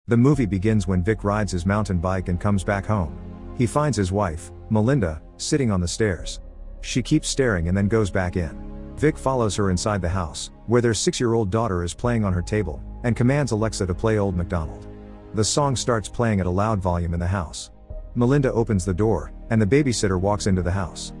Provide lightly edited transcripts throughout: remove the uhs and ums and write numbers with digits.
The movie begins when Vic rides his mountain bike and comes back home. He finds his wife, Melinda, sitting on the stairs. She keeps staring and then goes back in. Vic follows her inside the house, where their 6-year-old daughter is playing on her table, and commands Alexa to play Old MacDonald. The song starts playing at a loud volume in the house. Melinda opens the door, and the babysitter walks into the house.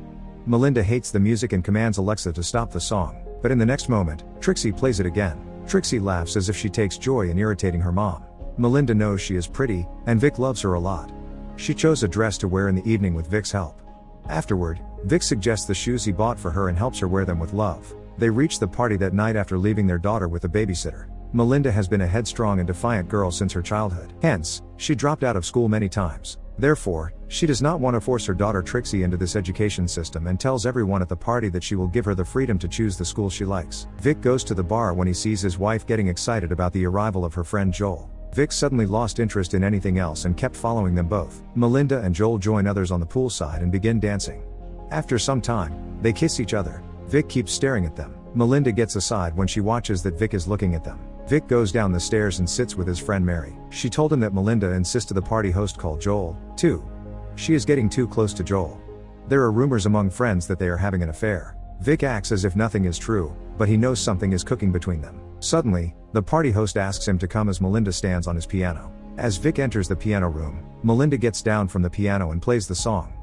Melinda hates the music and commands Alexa to stop the song, but in the next moment, Trixie plays it again. Trixie laughs as if she takes joy in irritating her mom. Melinda knows she is pretty, and Vic loves her a lot. She chose a dress to wear in the evening with Vic's help. Afterward, Vic suggests the shoes he bought for her and helps her wear them with love. They reach the party that night after leaving their daughter with a babysitter. Melinda has been a headstrong and defiant girl since her childhood. Hence, she dropped out of school many times. Therefore, she does not want to force her daughter Trixie into this education system and tells everyone at the party that she will give her the freedom to choose the school she likes. Vic goes to the bar when he sees his wife getting excited about the arrival of her friend Joel. Vic suddenly lost interest in anything else and kept following them both. Melinda and Joel join others on the poolside and begin dancing. After some time, they kiss each other. Vic keeps staring at them. Melinda gets aside when she watches that Vic is looking at them. Vic goes down the stairs and sits with his friend Mary. She told him that Melinda insisted the party host call Joel, too. She is getting too close to Joel. There are rumors among friends that they are having an affair. Vic acts as if nothing is true, but he knows something is cooking between them. Suddenly, the party host asks him to come as Melinda stands on his piano. As Vic enters the piano room, Melinda gets down from the piano and plays the song.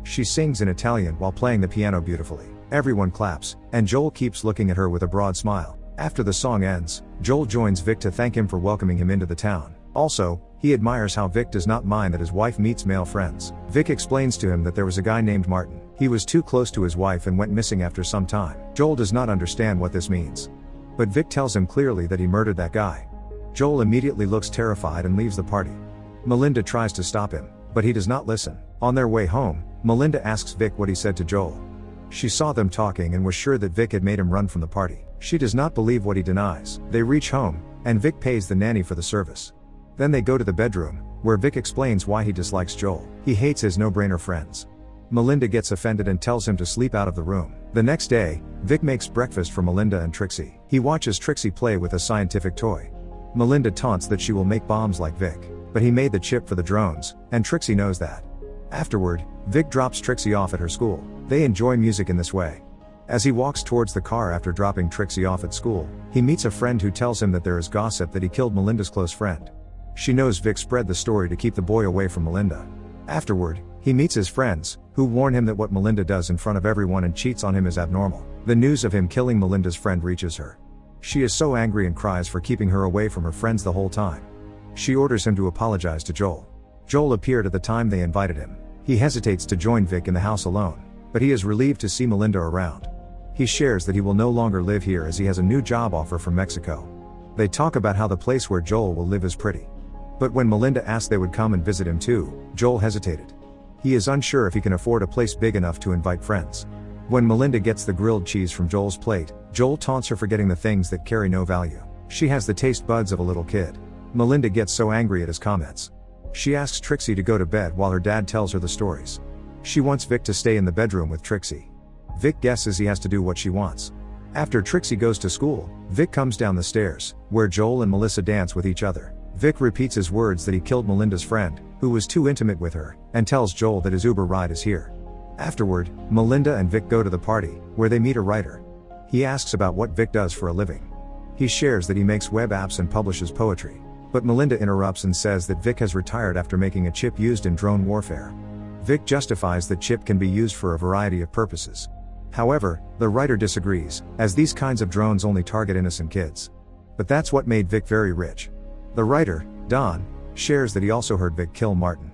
She sings in Italian while playing the piano beautifully. Everyone claps, and Joel keeps looking at her with a broad smile. After the song ends, Joel joins Vic to thank him for welcoming him into the town. Also, he admires how Vic does not mind that his wife meets male friends. Vic explains to him that there was a guy named Martin. He was too close to his wife and went missing after some time. Joel does not understand what this means. But Vic tells him clearly that he murdered that guy. Joel immediately looks terrified and leaves the party. Melinda tries to stop him, but he does not listen. On their way home, Melinda asks Vic what he said to Joel. She saw them talking and was sure that Vic had made him run from the party. She does not believe what he denies. They reach home, and Vic pays the nanny for the service. Then they go to the bedroom, where Vic explains why he dislikes Joel. He hates his no-brainer friends. Melinda gets offended and tells him to sleep out of the room. The next day, Vic makes breakfast for Melinda and Trixie. He watches Trixie play with a scientific toy. Melinda taunts that she will make bombs like Vic, but he made the chip for the drones, and Trixie knows that. Afterward, Vic drops Trixie off at her school. They enjoy music in this way. As he walks towards the car after dropping Trixie off at school, he meets a friend who tells him that there is gossip that he killed Melinda's close friend. She knows Vic spread the story to keep the boy away from Melinda. Afterward, he meets his friends, who warn him that what Melinda does in front of everyone and cheats on him is abnormal. The news of him killing Melinda's friend reaches her. She is so angry and cries for keeping her away from her friends the whole time. She orders him to apologize to Joel. Joel appeared at the time they invited him. He hesitates to join Vic in the house alone, but he is relieved to see Melinda around. He shares that he will no longer live here as he has a new job offer from Mexico. They talk about how the place where Joel will live is pretty. But when Melinda asked they would come and visit him too, Joel hesitated. He is unsure if he can afford a place big enough to invite friends. When Melinda gets the grilled cheese from Joel's plate, Joel taunts her for getting the things that carry no value. She has the taste buds of a little kid. Melinda gets so angry at his comments. She asks Trixie to go to bed while her dad tells her the stories. She wants Vic to stay in the bedroom with Trixie. Vic guesses he has to do what she wants. After Trixie goes to school, Vic comes down the stairs, where Joel and Melissa dance with each other. Vic repeats his words that he killed Melinda's friend, who was too intimate with her, and tells Joel that his Uber ride is here. Afterward, Melinda and Vic go to the party, where they meet a writer. He asks about what Vic does for a living. He shares that he makes web apps and publishes poetry. But Melinda interrupts and says that Vic has retired after making a chip used in drone warfare. Vic justifies that chip can be used for a variety of purposes. However, the writer disagrees, as these kinds of drones only target innocent kids. But that's what made Vic very rich. The writer, Don, shares that he also heard Vic kill Martin.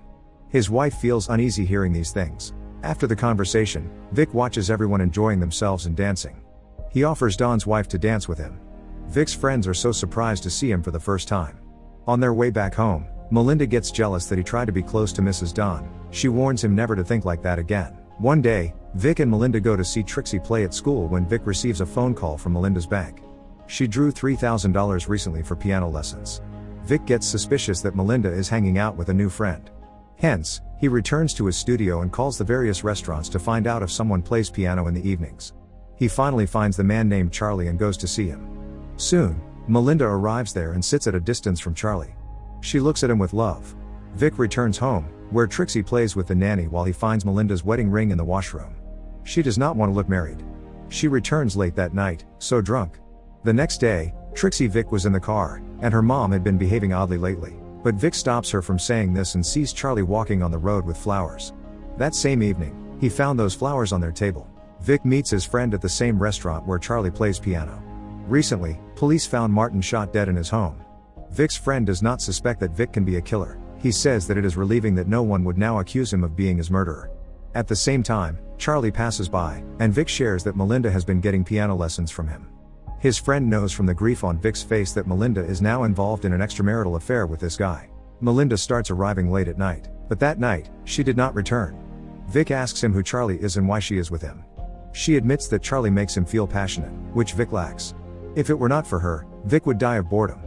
His wife feels uneasy hearing these things. After the conversation, Vic watches everyone enjoying themselves and dancing. He offers Don's wife to dance with him. Vic's friends are so surprised to see him for the first time. On their way back home, Melinda gets jealous that he tried to be close to Mrs. Don. She warns him never to think like that again. One day, Vic and Melinda go to see Trixie play at school when Vic receives a phone call from Melinda's bank. She drew $3,000 recently for piano lessons. Vic gets suspicious that Melinda is hanging out with a new friend. Hence, he returns to his studio and calls the various restaurants to find out if someone plays piano in the evenings. He finally finds the man named Charlie and goes to see him. Soon, Melinda arrives there and sits at a distance from Charlie. She looks at him with love. Vic returns home, where Trixie plays with the nanny while he finds Melinda's wedding ring in the washroom. She does not want to look married. She returns late that night, so drunk. The next day, Trixie Vic was in the car, and her mom had been behaving oddly lately. But Vic stops her from saying this and sees Charlie walking on the road with flowers. That same evening, he found those flowers on their table. Vic meets his friend at the same restaurant where Charlie plays piano. Recently, police found Martin shot dead in his home. Vic's friend does not suspect that Vic can be a killer. He says that it is relieving that no one would now accuse him of being his murderer. At the same time, Charlie passes by, and Vic shares that Melinda has been getting piano lessons from him. His friend knows from the grief on Vic's face that Melinda is now involved in an extramarital affair with this guy. Melinda starts arriving late at night, but that night, she did not return. Vic asks him who Charlie is and why she is with him. She admits that Charlie makes him feel passionate, which Vic lacks. If it were not for her, Vic would die of boredom.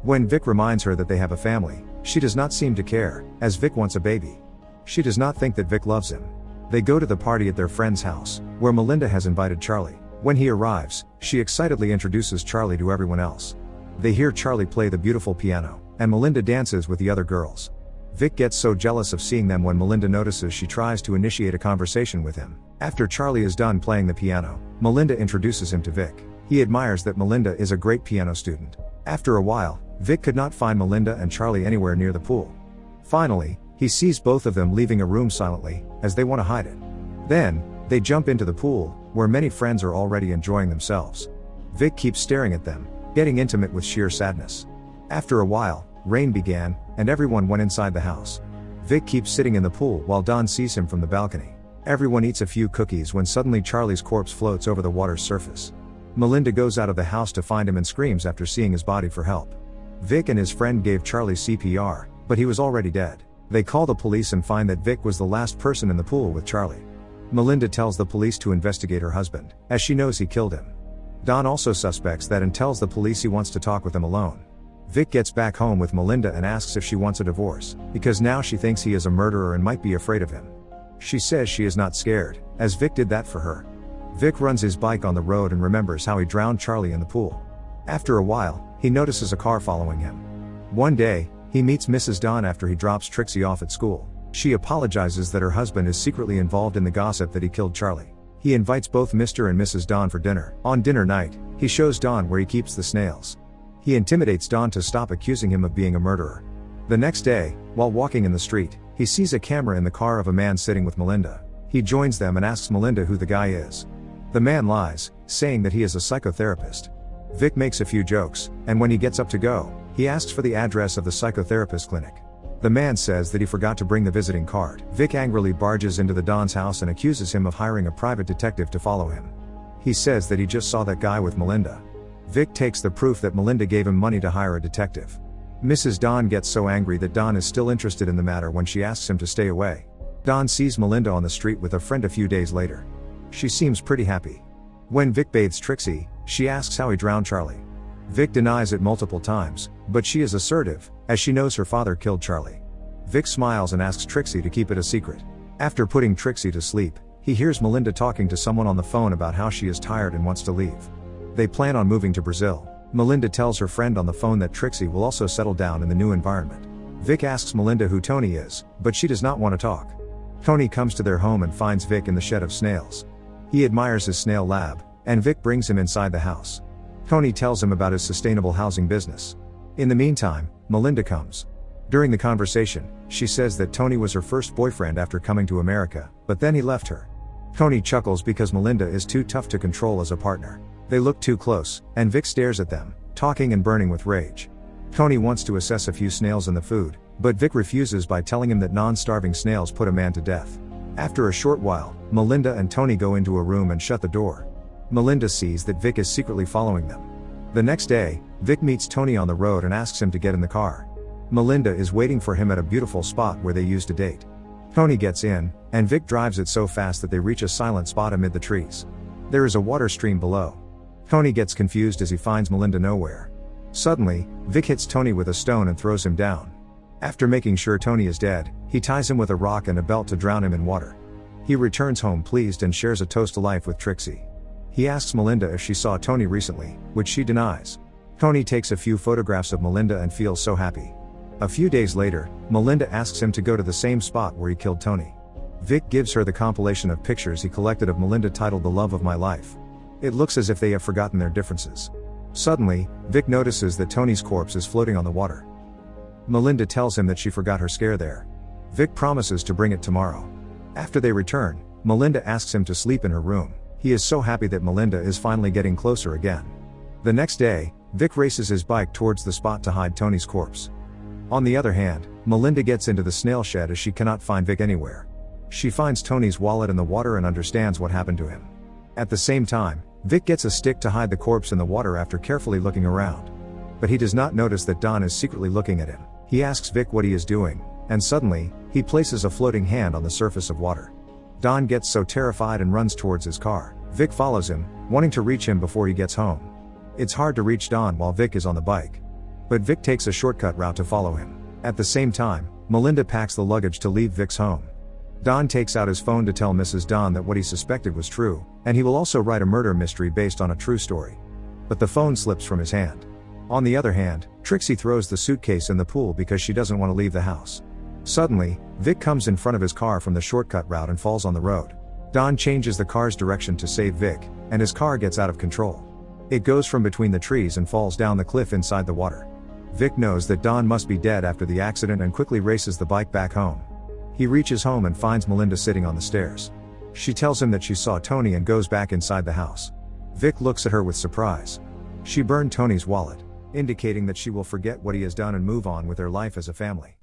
When Vic reminds her that they have a family, she does not seem to care, as Vic wants a baby. She does not think that Vic loves him. They go to the party at their friend's house, where Melinda has invited Charlie. When he arrives, she excitedly introduces Charlie to everyone else. They hear Charlie play the beautiful piano, and Melinda dances with the other girls. Vic gets so jealous of seeing them when Melinda notices she tries to initiate a conversation with him. After Charlie is done playing the piano, Melinda introduces him to Vic. He admires that Melinda is a great piano student. After a while, Vic could not find Melinda and Charlie anywhere near the pool. Finally, he sees both of them leaving a room silently, as they want to hide it. Then, they jump into the pool, where many friends are already enjoying themselves. Vic keeps staring at them, getting intimate with sheer sadness. After a while, rain began, and everyone went inside the house. Vic keeps sitting in the pool while Don sees him from the balcony. Everyone eats a few cookies when suddenly Charlie's corpse floats over the water's surface. Melinda goes out of the house to find him and screams after seeing his body for help. Vic and his friend gave Charlie CPR, but he was already dead. They call the police and find that Vic was the last person in the pool with Charlie. Melinda tells the police to investigate her husband, as she knows he killed him. Don also suspects that and tells the police he wants to talk with them alone. Vic gets back home with Melinda and asks if she wants a divorce, because now she thinks he is a murderer and might be afraid of him. She says she is not scared, as Vic did that for her. Vic runs his bike on the road and remembers how he drowned Charlie in the pool. After a while, he notices a car following him. One day, he meets Mrs. Don after he drops Trixie off at school. She apologizes that her husband is secretly involved in the gossip that he killed Charlie. He invites both Mr. and Mrs. Don for dinner. On dinner night, he shows Don where he keeps the snails. He intimidates Don to stop accusing him of being a murderer. The next day, while walking in the street, he sees a camera in the car of a man sitting with Melinda. He joins them and asks Melinda who the guy is. The man lies, saying that he is a psychotherapist. Vic makes a few jokes, and when he gets up to go, he asks for the address of the psychotherapist clinic. The man says that he forgot to bring the visiting card. Vic angrily barges into the Don's house and accuses him of hiring a private detective to follow him. He says that he just saw that guy with Melinda. Vic takes the proof that Melinda gave him money to hire a detective. Mrs. Don gets so angry that Don is still interested in the matter when she asks him to stay away. Don sees Melinda on the street with a friend a few days later. She seems pretty happy. When Vic bathes Trixie, she asks how he drowned Charlie. Vic denies it multiple times, but she is assertive, as she knows her father killed Charlie. Vic smiles and asks Trixie to keep it a secret. After putting Trixie to sleep, he hears Melinda talking to someone on the phone about how she is tired and wants to leave. They plan on moving to Brazil. Melinda tells her friend on the phone that Trixie will also settle down in the new environment. Vic asks Melinda who Tony is, but she does not want to talk. Tony comes to their home and finds Vic in the shed of snails. He admires his snail lab, and Vic brings him inside the house. Tony tells him about his sustainable housing business. In the meantime, Melinda comes. During the conversation, she says that Tony was her first boyfriend after coming to America, but then he left her. Tony chuckles because Melinda is too tough to control as a partner. They look too close, and Vic stares at them, talking and burning with rage. Tony wants to assess a few snails in the food, but Vic refuses by telling him that non-starving snails put a man to death. After a short while, Melinda and Tony go into a room and shut the door. Melinda sees that Vic is secretly following them. The next day, Vic meets Tony on the road and asks him to get in the car. Melinda is waiting for him at a beautiful spot where they used to date. Tony gets in, and Vic drives it so fast that they reach a silent spot amid the trees. There is a water stream below. Tony gets confused as he finds Melinda nowhere. Suddenly, Vic hits Tony with a stone and throws him down. After making sure Tony is dead, he ties him with a rock and a belt to drown him in water. He returns home pleased and shares a toast to life with Trixie. He asks Melinda if she saw Tony recently, which she denies. Tony takes a few photographs of Melinda and feels so happy. A few days later, Melinda asks him to go to the same spot where he killed Tony. Vic gives her the compilation of pictures he collected of Melinda titled The Love of My Life. It looks as if they have forgotten their differences. Suddenly, Vic notices that Tony's corpse is floating on the water. Melinda tells him that she forgot her scare there. Vic promises to bring it tomorrow. After they return, Melinda asks him to sleep in her room. He is so happy that Melinda is finally getting closer again. The next day, Vic races his bike towards the spot to hide Tony's corpse. On the other hand, Melinda gets into the snail shed as she cannot find Vic anywhere. She finds Tony's wallet in the water and understands what happened to him. At the same time, Vic gets a stick to hide the corpse in the water after carefully looking around. But he does not notice that Don is secretly looking at him. He asks Vic what he is doing, and suddenly, he places a floating hand on the surface of water. Don gets so terrified and runs towards his car. Vic follows him, wanting to reach him before he gets home. It's hard to reach Don while Vic is on the bike. But Vic takes a shortcut route to follow him. At the same time, Melinda packs the luggage to leave Vic's home. Don takes out his phone to tell Mrs. Don that what he suspected was true, and he will also write a murder mystery based on a true story. But the phone slips from his hand. On the other hand, Trixie throws the suitcase in the pool because she doesn't want to leave the house. Suddenly, Vic comes in front of his car from the shortcut route and falls on the road. Don changes the car's direction to save Vic, and his car gets out of control. It goes from between the trees and falls down the cliff inside the water. Vic knows that Don must be dead after the accident and quickly races the bike back home. He reaches home and finds Melinda sitting on the stairs. She tells him that she saw Tony and goes back inside the house. Vic looks at her with surprise. She burned Tony's wallet, indicating that she will forget what he has done and move on with their life as a family.